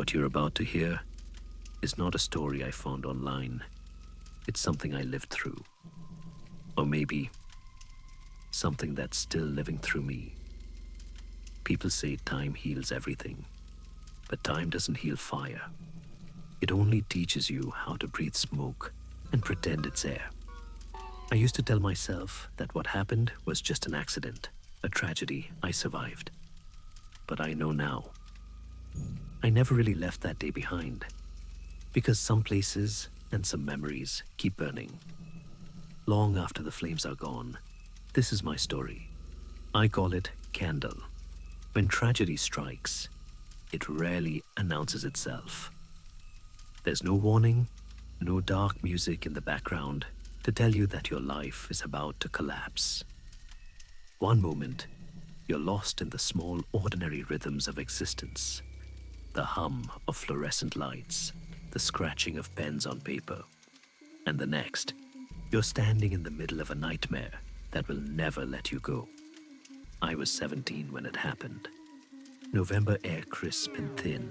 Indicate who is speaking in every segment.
Speaker 1: What you're about to hear is not a story I found online. It's something I lived through. Or maybe something that's still living through me. People say time heals everything, but time doesn't heal fire. It only teaches you how to breathe smoke and pretend it's air. I used to tell myself that what happened was just an accident, a tragedy I survived. But I know now. I never really left that day behind, because some places and some memories keep burning. Long after the flames are gone, this is my story. I call it Candle. When tragedy strikes, it rarely announces itself. There's no warning, no dark music in the background to tell you that your life is about to collapse. One moment, you're lost in the small, ordinary rhythms of existence. The hum of fluorescent lights, the scratching of pens on paper. And the next, you're standing in the middle of a nightmare that will never let you go. I was 17 when it happened. November air, crisp and thin,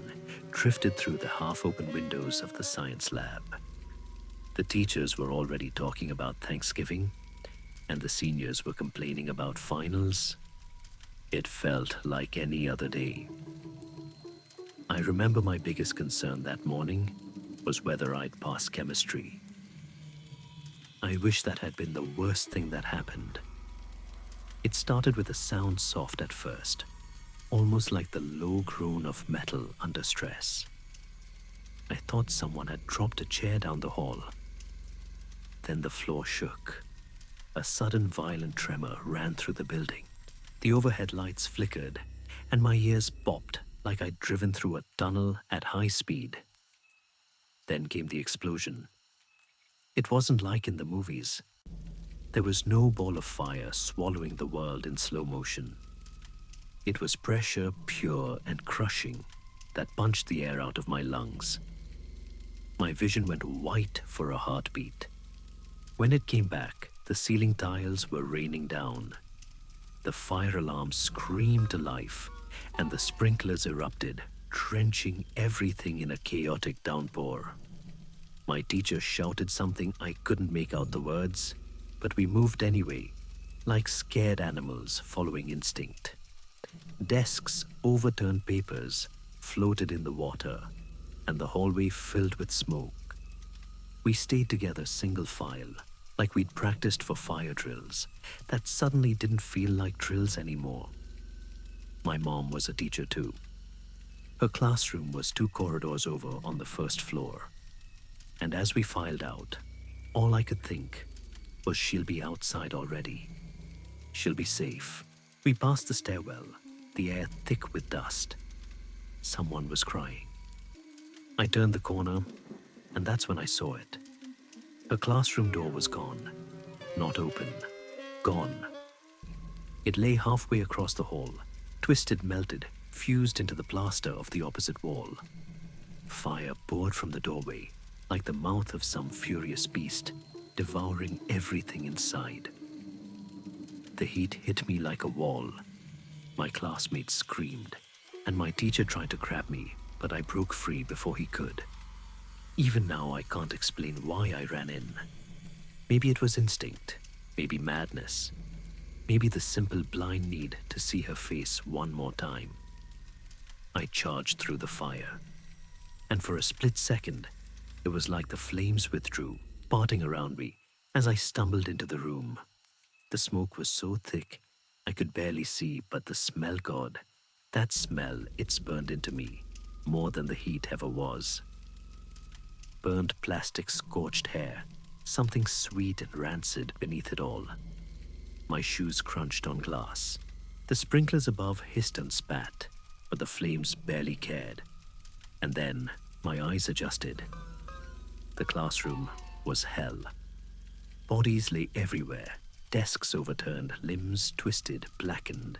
Speaker 1: drifted through the half-open windows of the science lab. The teachers were already talking about Thanksgiving, and the seniors were complaining about finals. It felt like any other day. I remember my biggest concern that morning was whether I'd pass chemistry. I wish that had been the worst thing that happened. It started with a sound soft at first, almost like the low groan of metal under stress. I thought someone had dropped a chair down the hall. Then the floor shook. A sudden violent tremor ran through the building. The overhead lights flickered, and my ears popped like I'd driven through a tunnel at high speed. Then came the explosion. It wasn't like in the movies. There was no ball of fire swallowing the world in slow motion. It was pressure, pure and crushing, that punched the air out of my lungs. My vision went white for a heartbeat. When it came back, the ceiling tiles were raining down. The fire alarm screamed to life, and the sprinklers erupted, drenching everything in a chaotic downpour. My teacher shouted something I couldn't make out the words, but we moved anyway, like scared animals following instinct. Desks, overturned papers, floated in the water, and the hallway filled with smoke. We stayed together single file, like we'd practiced for fire drills that suddenly didn't feel like drills anymore. My mom was a teacher too. Her classroom was 2 corridors over on the first floor. And as we filed out, all I could think was she'll be outside already. She'll be safe. We passed the stairwell, the air thick with dust. Someone was crying. I turned the corner, and that's when I saw it. Her classroom door was gone. Not open. Gone. It lay halfway across the hall, twisted, melted, fused into the plaster of the opposite wall. Fire poured from the doorway, like the mouth of some furious beast, devouring everything inside. The heat hit me like a wall. My classmates screamed, and my teacher tried to grab me, but I broke free before he could. Even now, I can't explain why I ran in. Maybe it was instinct, maybe madness, maybe the simple blind need to see her face one more time. I charged through the fire, and for a split second, it was like the flames withdrew, parting around me as I stumbled into the room. The smoke was so thick, I could barely see, but the smell, God, that smell, it's burned into me more than the heat ever was. Burnt plastic, scorched hair, something sweet and rancid beneath it all. My shoes crunched on glass. The sprinklers above hissed and spat, but the flames barely cared. And then my eyes adjusted. The classroom was hell. Bodies lay everywhere, desks overturned, limbs twisted, blackened.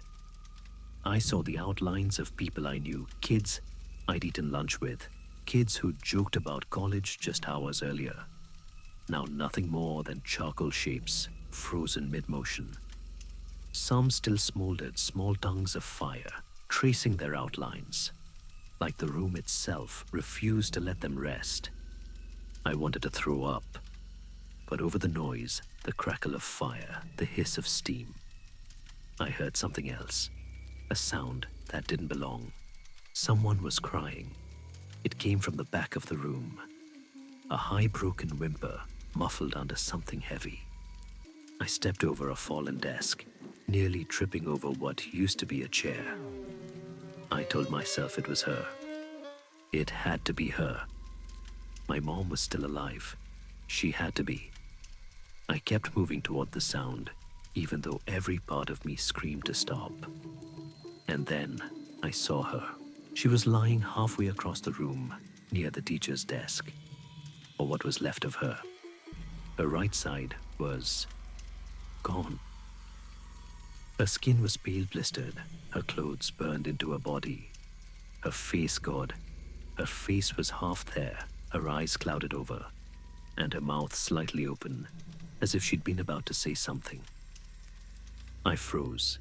Speaker 1: I saw the outlines of people I knew, kids I'd eaten lunch with, kids who'd joked about college just hours earlier. Now nothing more than charcoal shapes, frozen mid-motion. Some still smoldered, small tongues of fire, tracing their outlines. like the room itself refused to let them rest. I wanted to throw up, but over the noise, the crackle of fire, the hiss of steam, I heard something else, a sound that didn't belong. Someone was crying. It came from the back of the room, a high broken whimper muffled under something heavy. I stepped over a fallen desk, nearly tripping over what used to be a chair. I told myself it was her. It had to be her. My mom was still alive. She had to be. I kept moving toward the sound, even though every part of me screamed to stop. And then I saw her. She was lying halfway across the room, near the teacher's desk, or what was left of her. Her right side was gone. Her skin was pale blistered, her clothes burned into her body. Her face, God, her face was half there, her eyes clouded over, and her mouth slightly open, as if she'd been about to say something. I froze.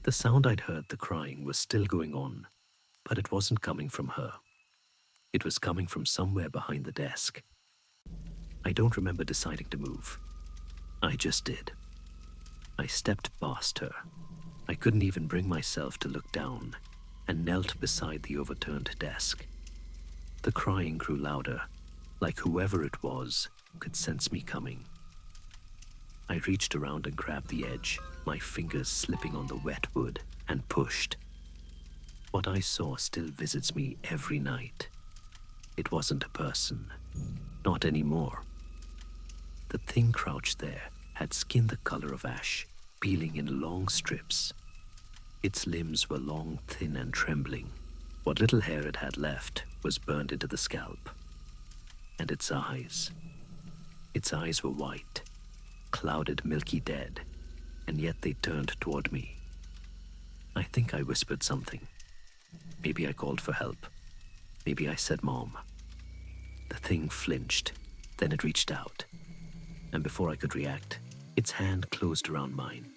Speaker 1: The sound I'd heard, the crying, was still going on, but it wasn't coming from her. It was coming from somewhere behind the desk. I don't remember deciding to move. I just did. I stepped past her. I couldn't even bring myself to look down, and knelt beside the overturned desk. The crying grew louder, like whoever it was could sense me coming. I reached around and grabbed the edge, my fingers slipping on the wet wood, and pushed. What I saw still visits me every night. It wasn't a person. Not anymore. The thing crouched there had skin the color of ash, peeling in long strips. Its limbs were long, thin, and trembling. What little hair it had left was burned into the scalp. And its eyes were white, clouded, milky dead, and yet they turned toward me. I think I whispered something. Maybe I called for help. Maybe I said, "Mom." The thing flinched, then it reached out, and before I could react, its hand closed around mine.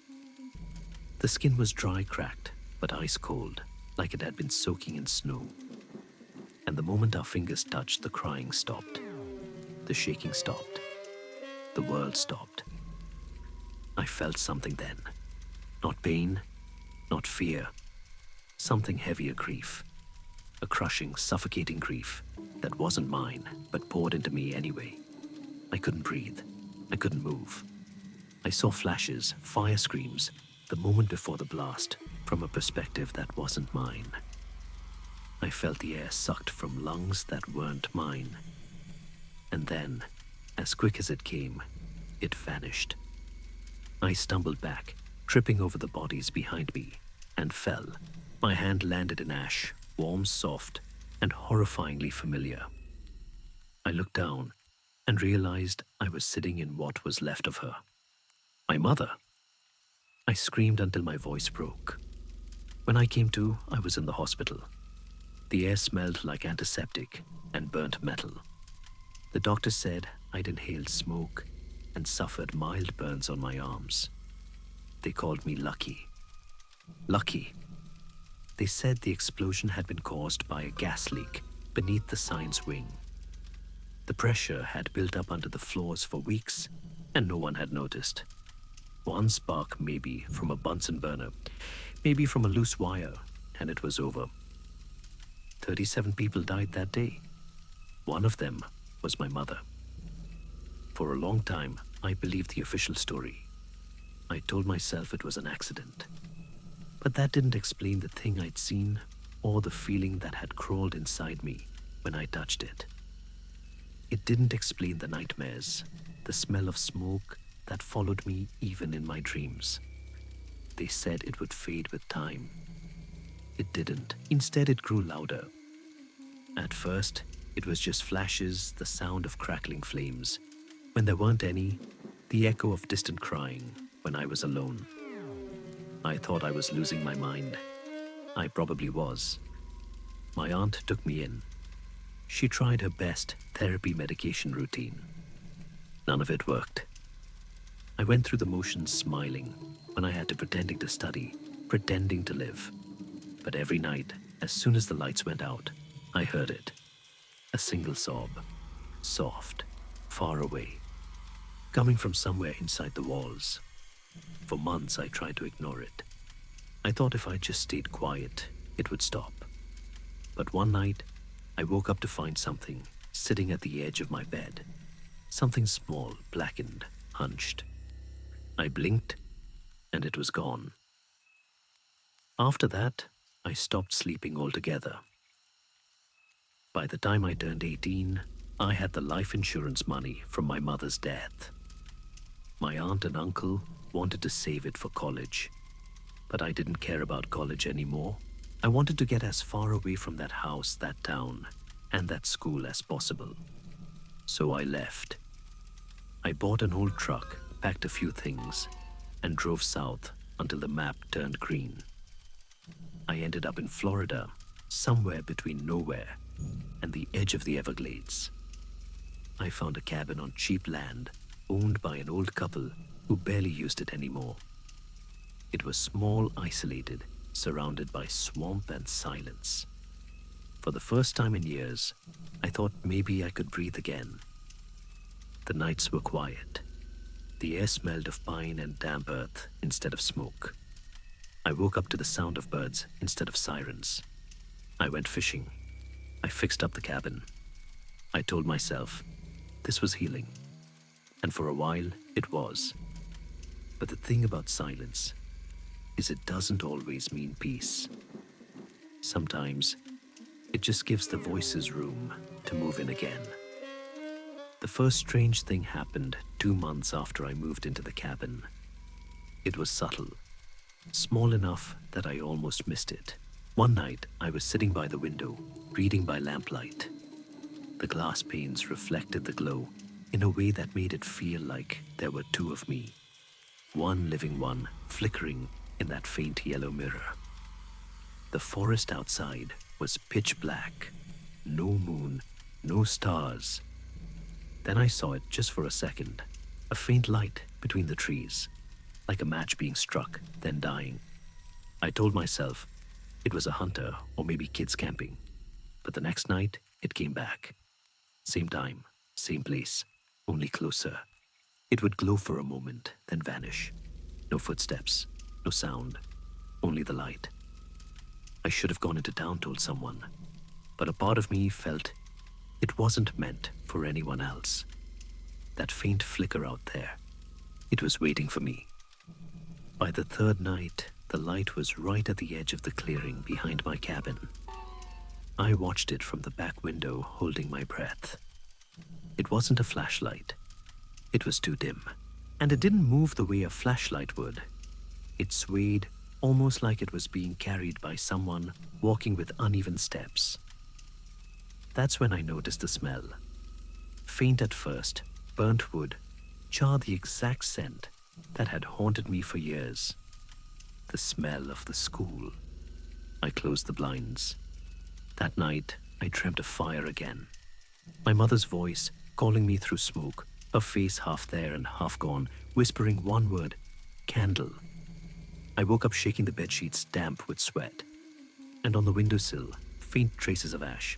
Speaker 1: The skin was dry, cracked, but ice cold, like it had been soaking in snow. And the moment our fingers touched, the crying stopped. The shaking stopped. The world stopped. I felt something then. Not pain, not fear. Something heavier, grief. A crushing, suffocating grief that wasn't mine, but poured into me anyway. I couldn't breathe. I couldn't move. I saw flashes, fire screams, the moment before the blast, from a perspective that wasn't mine. I felt the air sucked from lungs that weren't mine. And then, as quick as it came, it vanished. I stumbled back, tripping over the bodies behind me, and fell. My hand landed in ash, warm, soft, and horrifyingly familiar. I looked down and realized I was sitting in what was left of her. My mother. I screamed until my voice broke. When I came to, I was in the hospital. The air smelled like antiseptic and burnt metal. The doctor said I'd inhaled smoke and suffered mild burns on my arms. They called me lucky. Lucky. They said the explosion had been caused by a gas leak beneath the sign's wing. The pressure had built up under the floors for weeks, and no one had noticed. One spark, maybe from a Bunsen burner, maybe from a loose wire, and it was over. 37 people died that day. One of them was my mother. For a long time, I believed the official story. I told myself it was an accident. But that didn't explain the thing I'd seen or the feeling that had crawled inside me when I touched it. It didn't explain the nightmares, the smell of smoke that followed me even in my dreams. They said it would fade with time. It didn't. Instead, it grew louder. At first, it was just flashes, the sound of crackling flames. When there weren't any, the echo of distant crying when I was alone. I thought I was losing my mind. I probably was. My aunt took me in. She tried her best therapy medication routine. None of it worked. I went through the motions smiling when I had to pretending to study, pretending to live. But every night, As soon as the lights went out, I heard it. A single sob, soft, far away, coming from somewhere inside the walls. For months I tried to ignore it. I thought if I just stayed quiet, it would stop. But one night, I woke up to find something sitting at the edge of my bed. Something small, blackened, hunched. I blinked, and it was gone. After that, I stopped sleeping altogether. By the time I turned 18, I had the life insurance money from my mother's death. My aunt and uncle wanted to save it for college, but I didn't care about college anymore. I wanted to get as far away from that house, that town, and that school as possible. So I left. I bought an old truck, packed a few things, and drove south until the map turned green. I ended up in Florida, somewhere between nowhere and the edge of the Everglades. I found a cabin on cheap land owned by an old couple who barely used it anymore. It was small, isolated, surrounded by swamp and silence. For the first time in years, I thought maybe I could breathe again. The nights were quiet. The air smelled of pine and damp earth instead of smoke. I woke up to the sound of birds instead of sirens. I went fishing. I fixed up the cabin. I told myself this was healing. And for a while, it was. But the thing about silence is it doesn't always mean peace. Sometimes, it just gives the voices room to move in again. The first strange thing happened 2 months after I moved into the cabin. It was subtle, small enough that I almost missed it. One night, I was sitting by the window, reading by lamplight. The glass panes reflected the glow in a way that made it feel like there were two of me, one living one flickering in that faint yellow mirror. The forest outside was pitch black, no moon, no stars. Then I saw it just for a second, a faint light between the trees, like a match being struck, then dying. I told myself it was a hunter or maybe kids camping, but the next night it came back. Same time, same place, only closer. It would glow for a moment, then vanish. No footsteps, no sound, only the light. I should have gone into town, told someone, but a part of me felt it wasn't meant for anyone else. That faint flicker out there, it was waiting for me. By the third night, the light was right at the edge of the clearing behind my cabin. I watched it from the back window, holding my breath. It wasn't a flashlight. It was too dim, and it didn't move the way a flashlight would. It swayed almost like it was being carried by someone walking with uneven steps. That's when I noticed the smell. Faint at first, burnt wood, jarred the exact scent that had haunted me for years. The smell of the school. I closed the blinds. That night, I dreamt of fire again. My mother's voice calling me through smoke, her face half there and half gone, whispering one word, candle. I woke up shaking the bedsheets damp with sweat, and on the windowsill, faint traces of ash.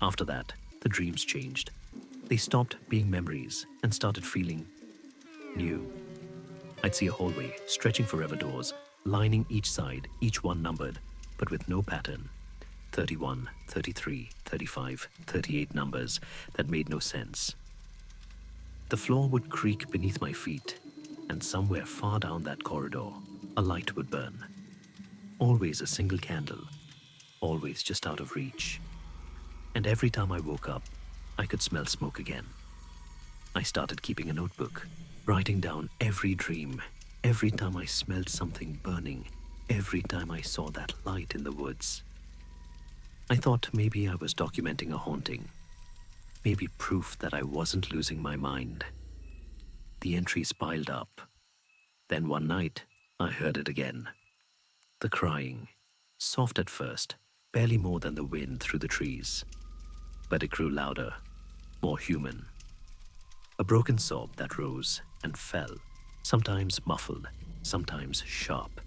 Speaker 1: After that, the dreams changed. They stopped being memories and started feeling new. I'd see a hallway stretching forever doors, lining each side, each one numbered, but with no pattern. 31, 33, 35, 38 numbers that made no sense. The floor would creak beneath my feet, and somewhere far down that corridor, a light would burn. Always a single candle, always just out of reach. And every time I woke up, I could smell smoke again. I started keeping a notebook, writing down every dream, every time I smelled something burning, every time I saw that light in the woods. I thought maybe I was documenting a haunting, maybe proof that I wasn't losing my mind. The entries piled up. Then one night, I heard it again. The crying, soft at first, barely more than the wind through the trees. But it grew louder, more human. A broken sob that rose and fell, sometimes muffled, sometimes sharp.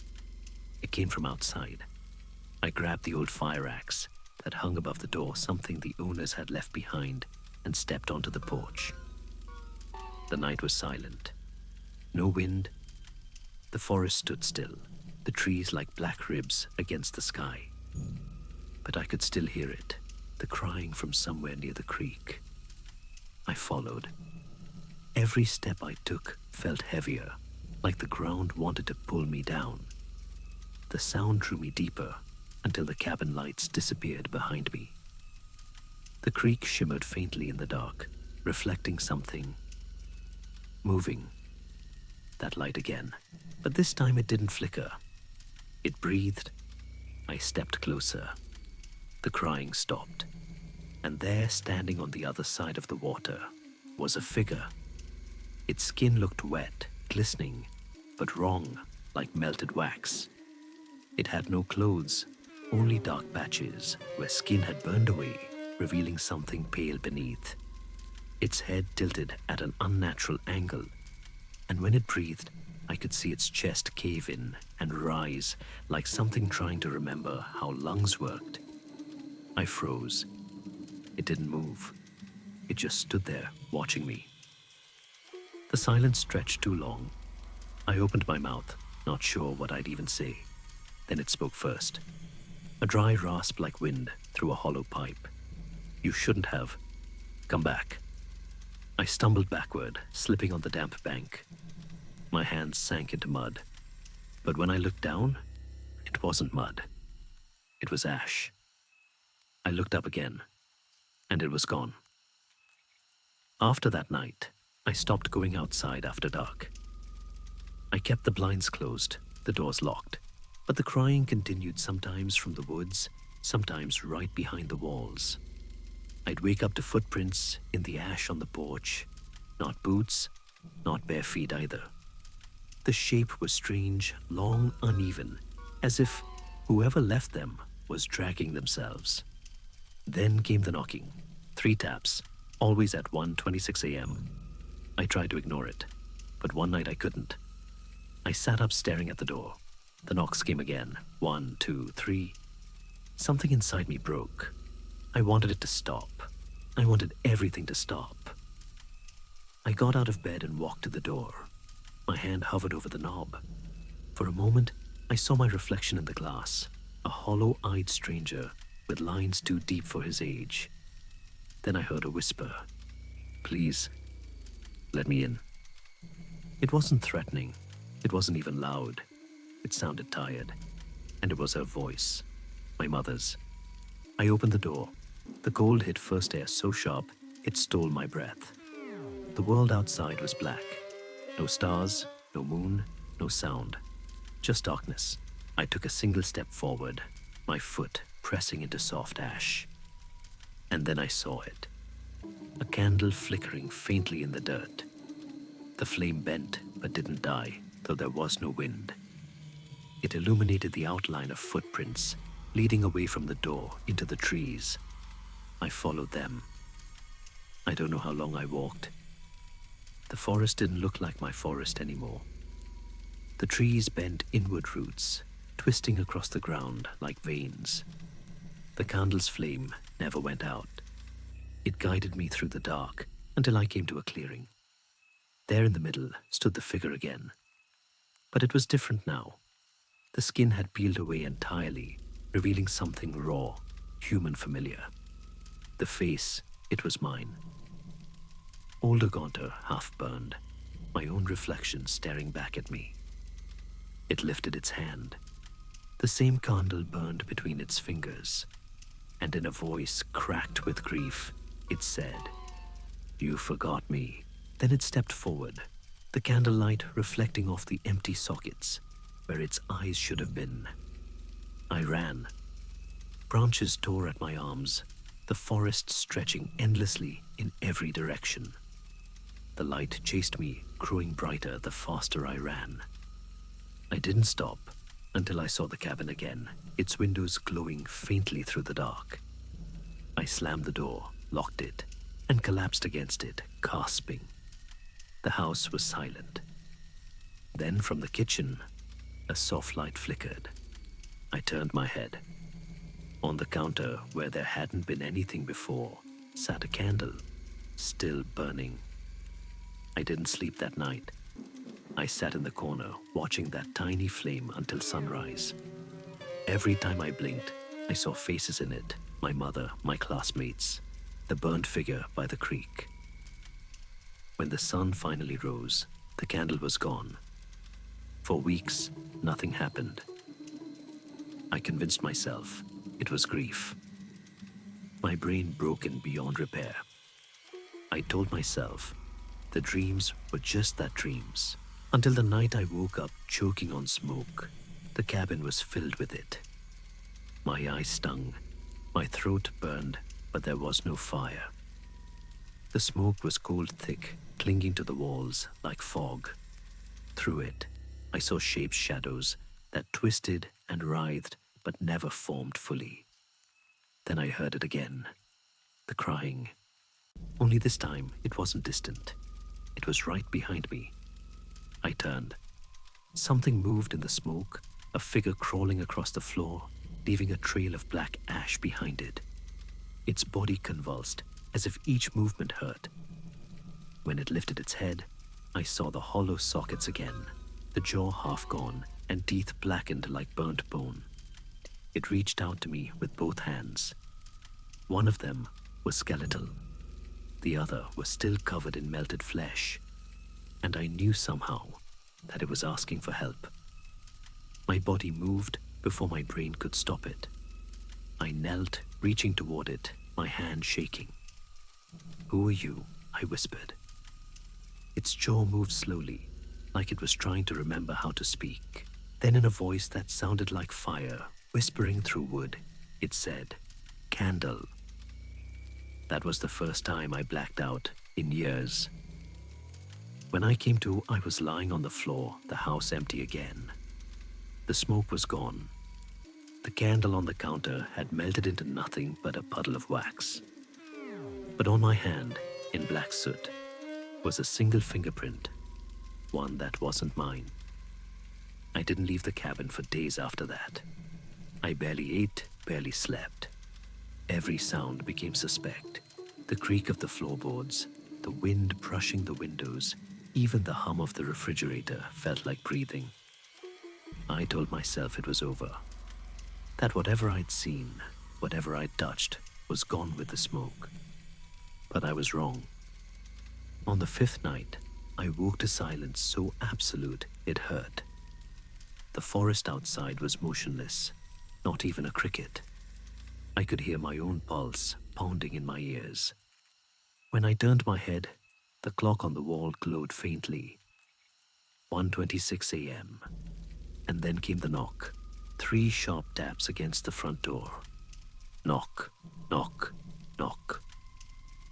Speaker 1: It came from outside. I grabbed the old fire axe that hung above the door, something the owners had left behind, and stepped onto the porch. The night was silent. No wind. The forest stood still, the trees like black ribs against the sky. But I could still hear it, the crying from somewhere near the creek. I followed. Every step I took felt heavier, like the ground wanted to pull me down. The sound drew me deeper until the cabin lights disappeared behind me. The creek shimmered faintly in the dark, reflecting something, moving. That light again, but this time it didn't flicker. It breathed. I stepped closer. The crying stopped, and there, standing on the other side of the water, was a figure. Its skin looked wet, glistening, but wrong, like melted wax. It had no clothes, only dark patches where skin had burned away, revealing something pale beneath. Its head tilted at an unnatural angle, and when it breathed, I could see its chest cave in and rise like something trying to remember how lungs worked. I froze. It didn't move. It just stood there, watching me. The silence stretched too long. I opened my mouth, not sure what I'd even say. Then it spoke first. A dry rasp like wind through a hollow pipe. "You shouldn't have. Come back." I stumbled backward, slipping on the damp bank. My hands sank into mud. But when I looked down, it wasn't mud. It was ash. I looked up again, and it was gone. After that night, I stopped going outside after dark. I kept the blinds closed, the doors locked, but the crying continued, sometimes from the woods, sometimes right behind the walls. I'd wake up to footprints in the ash on the porch. Not boots, not bare feet either. The shape was strange, long, uneven, as if whoever left them was dragging themselves. Then came the knocking. 3 taps, always at 1:26 a.m. I tried to ignore it, but one night I couldn't. I sat up staring at the door. The knocks came again. 1, 2, 3. Something inside me broke. I wanted it to stop. I wanted everything to stop. I got out of bed and walked to the door. My hand hovered over the knob. For a moment, I saw my reflection in the glass, a hollow-eyed stranger with lines too deep for his age. Then I heard a whisper. "Please, let me in." It wasn't threatening. It wasn't even loud. It sounded tired. And it was her voice, my mother's. I opened the door. The cold hit first air so sharp, it stole my breath. The world outside was black. No stars, no moon, no sound. Just darkness. I took a single step forward, my foot pressing into soft ash. And then I saw it. A candle flickering faintly in the dirt. The flame bent but didn't die, though there was no wind. It illuminated the outline of footprints leading away from the door into the trees. I followed them. I don't know how long I walked. The forest didn't look like my forest anymore. The trees bent inward roots, twisting across the ground like veins. The candle's flame never went out. It guided me through the dark until I came to a clearing. There in the middle stood the figure again. But it was different now. The skin had peeled away entirely, revealing something raw, human familiar. The face, it was mine. Older, gaunter, half-burned, my own reflection staring back at me. It lifted its hand. The same candle burned between its fingers, and in a voice cracked with grief, it said, "You forgot me." Then it stepped forward, the candlelight reflecting off the empty sockets where its eyes should have been. I ran. Branches tore at my arms, the forest stretching endlessly in every direction. The light chased me, growing brighter the faster I ran. I didn't stop until I saw the cabin again, its windows glowing faintly through the dark. I slammed the door, locked it, and collapsed against it, gasping. The house was silent. Then from the kitchen, a soft light flickered. I turned my head. On the counter, where there hadn't been anything before, sat a candle, still burning. I didn't sleep that night. I sat in the corner, watching that tiny flame until sunrise. Every time I blinked, I saw faces in it, my mother, my classmates, the burnt figure by the creek. When the sun finally rose, the candle was gone. For weeks, nothing happened. I convinced myself it was grief. My brain broken beyond repair. I told myself the dreams were just that, dreams, until the night I woke up choking on smoke. The cabin was filled with it. My eyes stung, my throat burned, but there was no fire. The smoke was cold thick, clinging to the walls like fog. Through it, I saw shapes, shadows that twisted and writhed but never formed fully. Then I heard it again, the crying. Only this time, it wasn't distant. It was right behind me. I turned. Something moved in the smoke, a figure crawling across the floor, leaving a trail of black ash behind it. Its body convulsed, as if each movement hurt. When it lifted its head, I saw the hollow sockets again, the jaw half gone and teeth blackened like burnt bone. It reached out to me with both hands. One of them was skeletal. The other was still covered in melted flesh, and I knew somehow that it was asking for help. My body moved before my brain could stop it. I knelt, reaching toward it, my hand shaking. "Who are you?" I whispered. Its jaw moved slowly, like it was trying to remember how to speak. Then in a voice that sounded like fire, whispering through wood, it said, "Candle." That was the first time I blacked out in years. When I came to, I was lying on the floor, the house empty again. The smoke was gone. The candle on the counter had melted into nothing but a puddle of wax. But on my hand, in black soot, was a single fingerprint, one that wasn't mine. I didn't leave the cabin for days after that. I barely ate, barely slept. Every sound became suspect. The creak of the floorboards, the wind brushing the windows, even the hum of the refrigerator felt like breathing. I told myself it was over. That whatever I'd seen, whatever I'd touched, was gone with the smoke. But I was wrong. On the fifth night, I woke to silence so absolute it hurt. The forest outside was motionless, not even a cricket. I could hear my own pulse pounding in my ears. When I turned my head, the clock on the wall glowed faintly. 1:26 a.m. And then came the knock. 3 sharp taps against the front door. Knock, knock, knock.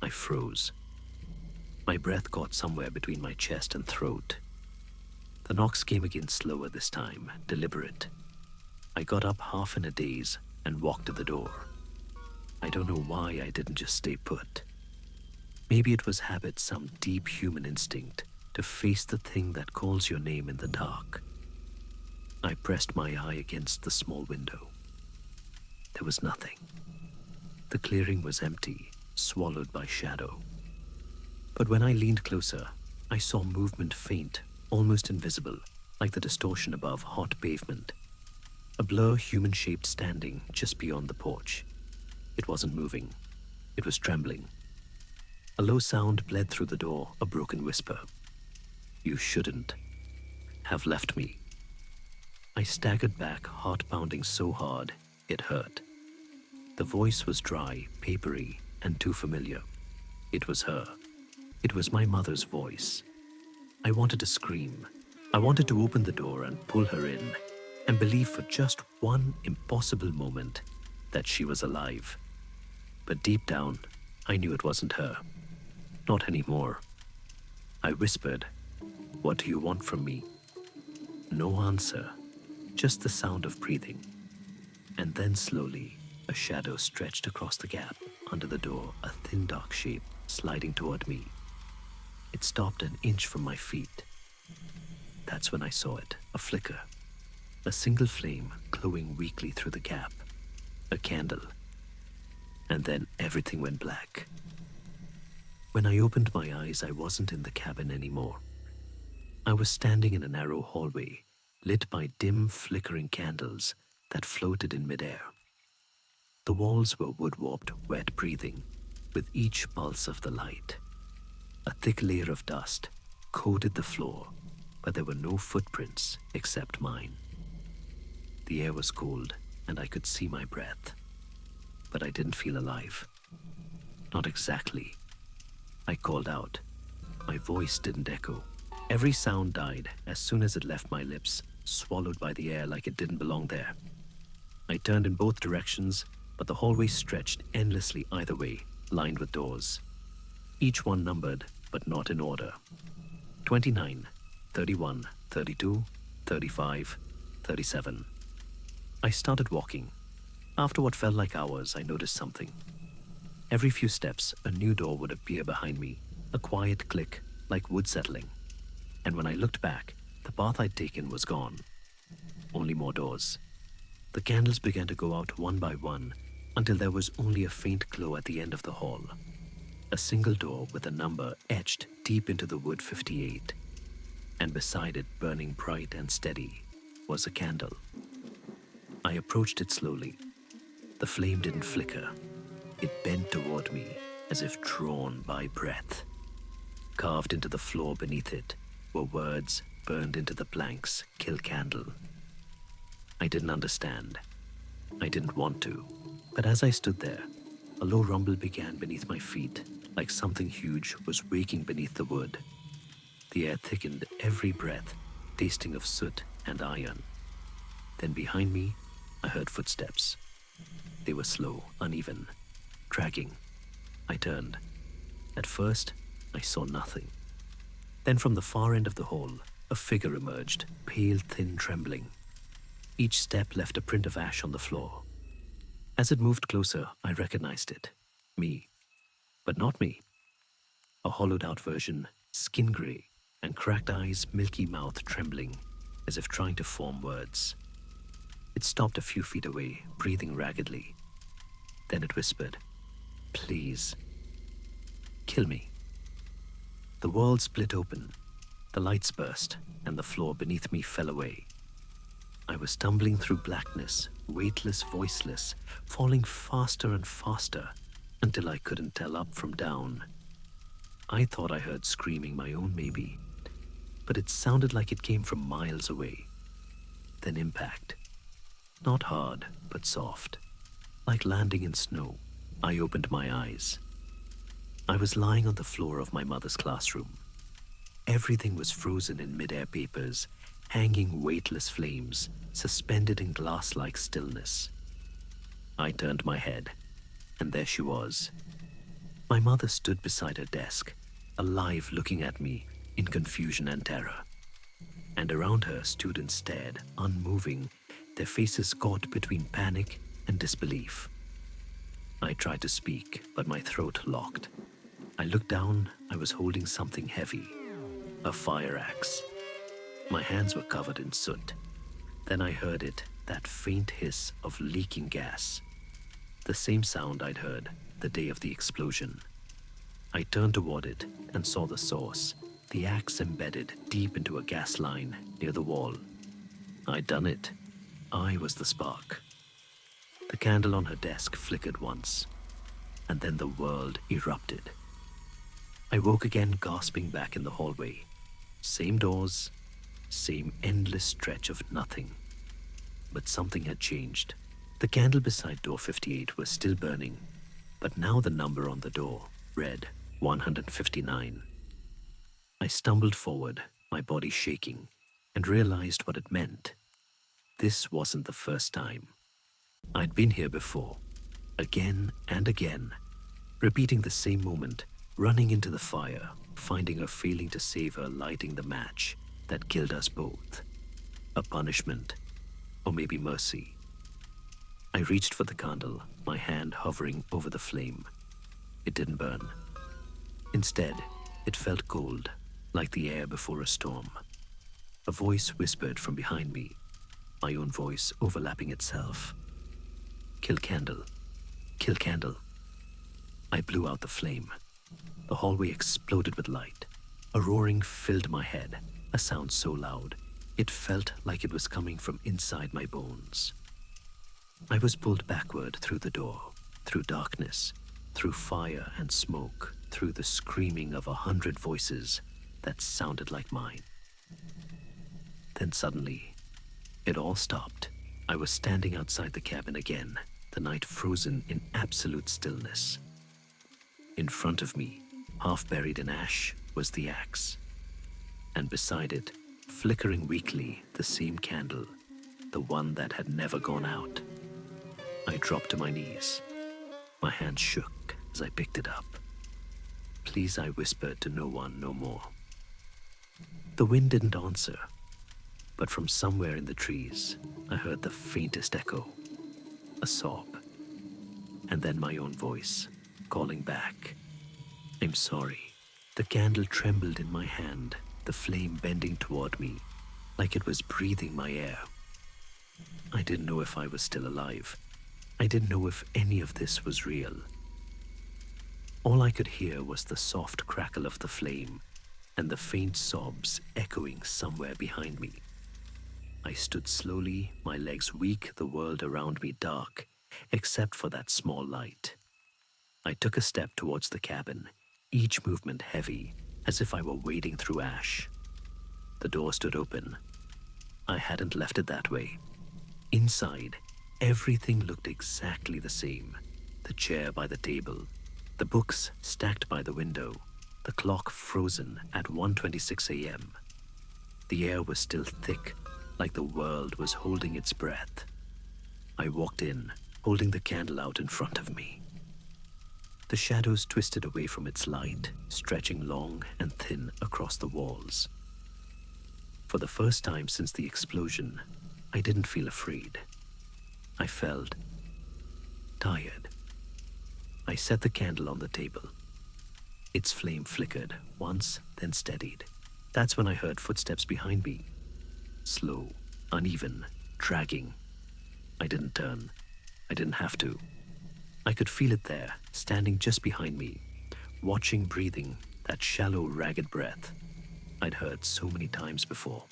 Speaker 1: I froze. My breath caught somewhere between my chest and throat. The knocks came again, slower this time, deliberate. I got up half in a daze and walked to the door. I don't know why I didn't just stay put. Maybe it was habit, some deep human instinct to face the thing that calls your name in the dark. I pressed my eye against the small window. There was nothing. The clearing was empty, swallowed by shadow. But when I leaned closer, I saw movement, faint, almost invisible, like the distortion above hot pavement. A blur, human-shaped, standing just beyond the porch. It wasn't moving. It was trembling. A low sound bled through the door, a broken whisper. "You shouldn't have left me." I staggered back, heart pounding so hard it hurt. The voice was dry, papery, and too familiar. It was her. It was my mother's voice. I wanted to scream. I wanted to open the door and pull her in, and believe for just one impossible moment that she was alive. But deep down, I knew it wasn't her. Not anymore. I whispered, "What do you want from me?" No answer, just the sound of breathing. And then slowly, a shadow stretched across the gap under the door, a thin dark shape sliding toward me. It stopped an inch from my feet. That's when I saw it, a flicker. A single flame glowing weakly through the gap. a candle, and then everything went black. When I opened my eyes, I wasn't in the cabin anymore. I was standing in a narrow hallway, lit by dim, flickering candles that floated in midair. The walls were wood-warped, wet-breathing, with each pulse of the light. A thick layer of dust coated the floor, but there were no footprints except mine. The air was cold, and I could see my breath. But I didn't feel alive. Not exactly. I called out. My voice didn't echo. Every sound died as soon as it left my lips, swallowed by the air like it didn't belong there. I turned in both directions, but the hallway stretched endlessly either way, lined with doors. Each one numbered, but not in order. 29, 31, 32, 35, 37. I started walking. After what felt like hours, I noticed something. Every few steps, a new door would appear behind me, a quiet click, like wood settling. And when I looked back, the path I'd taken was gone. Only more doors. The candles began to go out one by one until there was only a faint glow at the end of the hall. A single door with a number etched deep into the wood 58. And beside it, burning bright and steady, was a candle. I approached it slowly. The flame didn't flicker. It bent toward me as if drawn by breath. Carved into the floor beneath it were words burned into the planks, "Kill candle." I didn't understand. I didn't want to. But as I stood there, a low rumble began beneath my feet, like something huge was waking beneath the wood. The air thickened every breath, tasting of soot and iron. Then behind me, I heard footsteps. They were slow, uneven, dragging. I turned. At first, I saw nothing. Then from the far end of the hall, a figure emerged, pale, thin, trembling. Each step left a print of ash on the floor. As it moved closer, I recognized it. Me. But not me. A hollowed-out version, skin gray, and cracked eyes, milky mouth trembling, as if trying to form words. It stopped a few feet away, breathing raggedly. Then it whispered, "Please, kill me." The world split open. The lights burst, and the floor beneath me fell away. I was tumbling through blackness, weightless, voiceless, falling faster and faster until I couldn't tell up from down. I thought I heard screaming, my own maybe, but it sounded like it came from miles away. Then impact. Not hard, but soft. Like landing in snow. I opened my eyes. I was lying on the floor of my mother's classroom. Everything was frozen in mid-air papers, hanging weightless flames, suspended in glass-like stillness. I turned my head, and there she was. My mother stood beside her desk, alive, looking at me in confusion and terror. And around her, students stared, unmoving, their faces caught between panic and disbelief. I tried to speak, but my throat locked. I looked down. I was holding something heavy, a fire axe. My hands were covered in soot. Then I heard it, that faint hiss of leaking gas. The same sound I'd heard the day of the explosion. I turned toward it and saw the source, the axe embedded deep into a gas line near the wall. I'd done it. I was the spark. The candle on her desk flickered once, and then the world erupted. I woke again, gasping back in the hallway. Same doors, same endless stretch of nothing. But something had changed. The candle beside door 58 was still burning, but now the number on the door read 159. I stumbled forward, my body shaking, and realized what it meant. This wasn't the first time. I'd been here before, again and again, repeating the same moment, running into the fire, finding her, failing to save her, lighting the match that killed us both. A punishment, or maybe mercy. I reached for the candle, my hand hovering over the flame. It didn't burn. Instead, it felt cold, like the air before a storm. A voice whispered from behind me, my own voice overlapping itself. Kill candle. Kill candle. I blew out the flame. The hallway exploded with light. A roaring filled my head, a sound so loud, it felt like it was coming from inside my bones. I was pulled backward through the door, through darkness, through fire and smoke, through the screaming of 100 voices that sounded like mine. Then suddenly, it all stopped. I was standing outside the cabin again, the night frozen in absolute stillness. In front of me, half buried in ash, was the axe. And beside it, flickering weakly, the same candle, the one that had never gone out. I dropped to my knees. My hand shook as I picked it up. Please, I whispered to no one no more. The wind didn't answer, but from somewhere in the trees, I heard the faintest echo, a sob, and then my own voice, calling back. I'm sorry. The candle trembled in my hand, the flame bending toward me, like it was breathing my air. I didn't know if I was still alive. I didn't know if any of this was real. All I could hear was the soft crackle of the flame and the faint sobs echoing somewhere behind me. I stood slowly, my legs weak, the world around me dark, except for that small light. I took a step towards the cabin, each movement heavy, as if I were wading through ash. The door stood open. I hadn't left it that way. Inside, everything looked exactly the same. The chair by the table, the books stacked by the window, the clock frozen at 1:26 a.m. The air was still thick, like the world was holding its breath. I walked in, holding the candle out in front of me. The shadows twisted away from its light, stretching long and thin across the walls. For the first time since the explosion, I didn't feel afraid. I felt tired. I set the candle on the table. Its flame flickered once, then steadied. That's when I heard footsteps behind me. Slow, uneven, dragging. I didn't turn. I didn't have to. I could feel it there, standing just behind me, watching, breathing, that shallow, ragged breath I'd heard so many times before.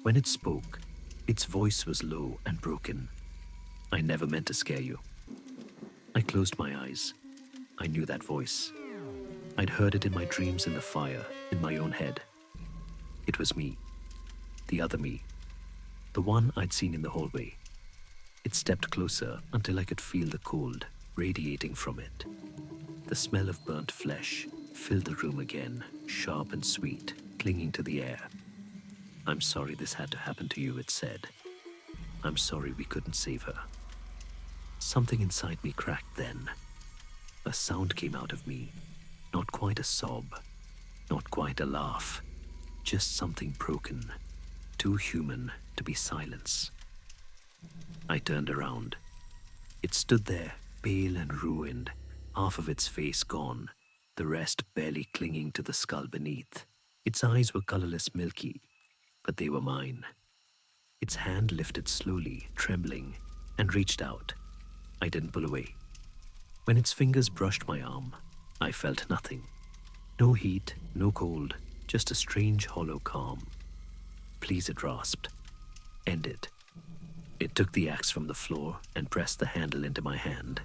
Speaker 1: When it spoke, its voice was low and broken. I never meant to scare you. I closed my eyes. I knew that voice. I'd heard it in my dreams in the fire, in my own head. It was me, the other me, the one I'd seen in the hallway. It stepped closer until I could feel the cold radiating from it. The smell of burnt flesh filled the room again, sharp and sweet, clinging to the air. I'm sorry this had to happen to you, it said. I'm sorry we couldn't save her. Something inside me cracked then. A sound came out of me, not quite a sob, not quite a laugh, just something broken, too human to be silence. I turned around. It stood there, pale and ruined, half of its face gone, the rest barely clinging to the skull beneath. Its eyes were colorless, milky, but they were mine. Its hand lifted slowly, trembling, and reached out. I didn't pull away. When its fingers brushed my arm, I felt nothing. No heat, no cold, just a strange, hollow calm. Please, it rasped. End it. It took the axe from the floor and pressed the handle into my hand.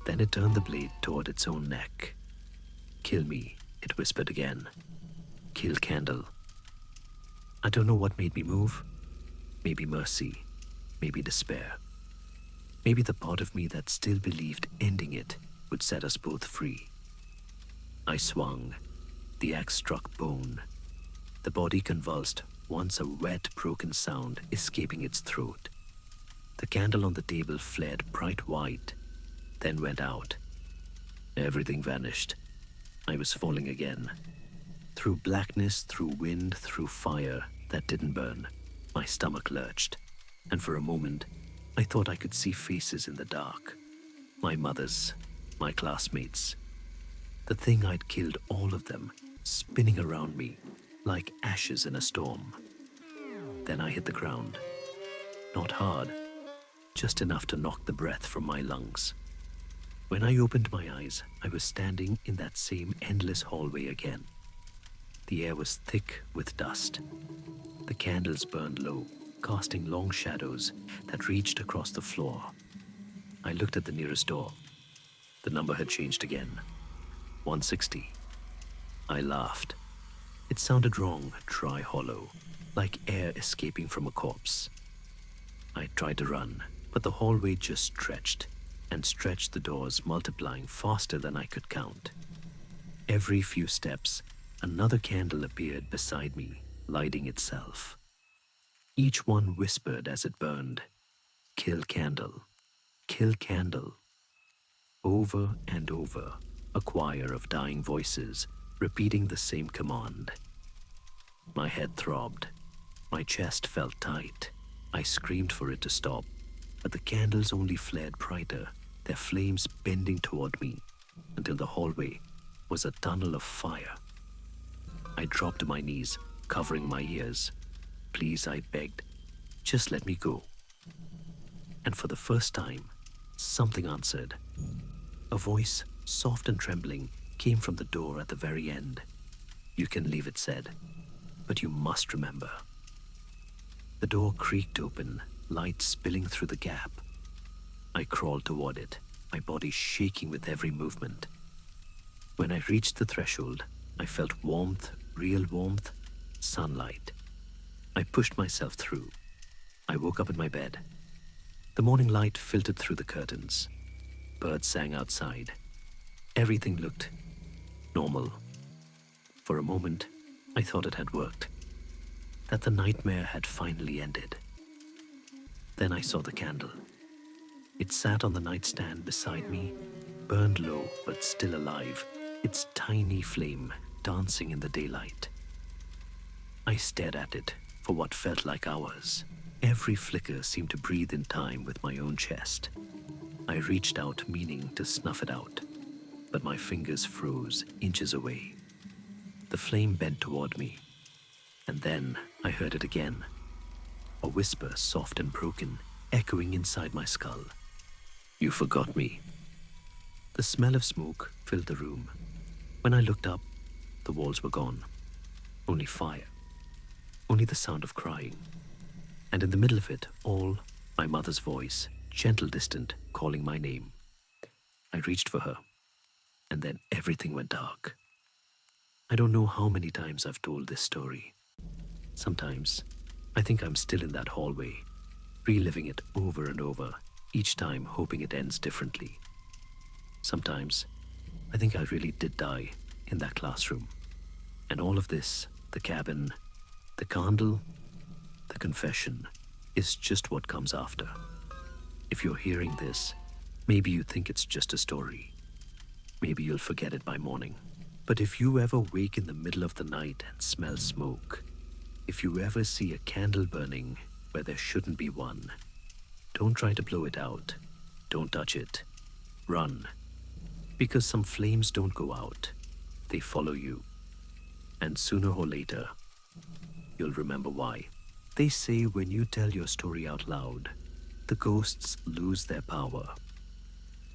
Speaker 1: Then it turned the blade toward its own neck. Kill me, it whispered again. Kill Candle. I don't know what made me move. Maybe mercy, maybe despair. Maybe the part of me that still believed ending it would set us both free. I swung. The axe struck bone. The body convulsed, once a wet, broken sound escaping its throat. The candle on the table flared bright white, then went out. Everything vanished. I was falling again. Through blackness, through wind, through fire that didn't burn. My stomach lurched, and for a moment, I thought I could see faces in the dark. My mother's, my classmates. The thing I'd killed, all of them, spinning around me like ashes in a storm. Then I hit the ground. Not hard, just enough to knock the breath from my lungs. When I opened my eyes, I was standing in that same endless hallway again. The air was thick with dust. The candles burned low, casting long shadows that reached across the floor. I looked at the nearest door. The number had changed again. 160. I laughed. It sounded wrong, dry, hollow, like air escaping from a corpse. I tried to run, but the hallway just stretched and stretched, the doors multiplying faster than I could count. Every few steps, another candle appeared beside me, lighting itself. Each one whispered as it burned, "Kill candle, kill candle." Over and over, a choir of dying voices repeating the same command. My head throbbed. My chest felt tight. I screamed for it to stop, but the candles only flared brighter, their flames bending toward me until the hallway was a tunnel of fire. I dropped to my knees, covering my ears. "Please," I begged, "just let me go." And for the first time, something answered. A voice, soft and trembling, came from the door at the very end. "You can leave," it said, "but you must remember." The door creaked open, light spilling through the gap. I crawled toward it, my body shaking with every movement. When I reached the threshold, I felt warmth, real warmth, sunlight. I pushed myself through. I woke up in my bed. The morning light filtered through the curtains. Birds sang outside. Everything looked normal. For a moment, I thought it had worked, that the nightmare had finally ended. Then I saw the candle. It sat on the nightstand beside me, burned low but still alive, its tiny flame dancing in the daylight. I stared at it for what felt like hours. Every flicker seemed to breathe in time with my own chest. I reached out, meaning to snuff it out, but my fingers froze inches away. The flame bent toward me, and then I heard it again. A whisper, soft and broken, echoing inside my skull. "You forgot me." The smell of smoke filled the room. When I looked up, the walls were gone. Only fire. Only the sound of crying. And in the middle of it all, my mother's voice, gentle, distant, calling my name. I reached for her, and then everything went dark. I don't know how many times I've told this story. Sometimes, I think I'm still in that hallway, reliving it over and over, each time hoping it ends differently. Sometimes, I think I really did die in that classroom. And all of this, the cabin, the candle, the confession, is just what comes after. If you're hearing this, maybe you think it's just a story. Maybe you'll forget it by morning. But if you ever wake in the middle of the night and smell smoke, if you ever see a candle burning where there shouldn't be one, don't try to blow it out. Don't touch it. Run. Because some flames don't go out. They follow you. And sooner or later, you'll remember why. They say when you tell your story out loud, the ghosts lose their power.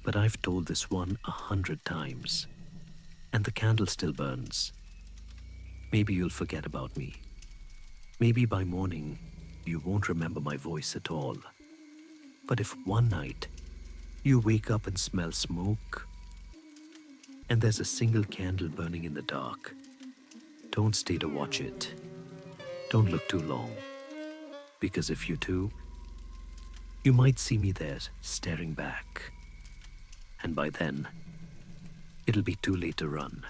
Speaker 1: But I've told this one 100 times, and the candle still burns. Maybe you'll forget about me. Maybe by morning, you won't remember my voice at all. But if one night, you wake up and smell smoke, and there's a single candle burning in the dark, don't stay to watch it. Don't look too long. Because if you do, you might see me there staring back. And by then, it'll be too late to run.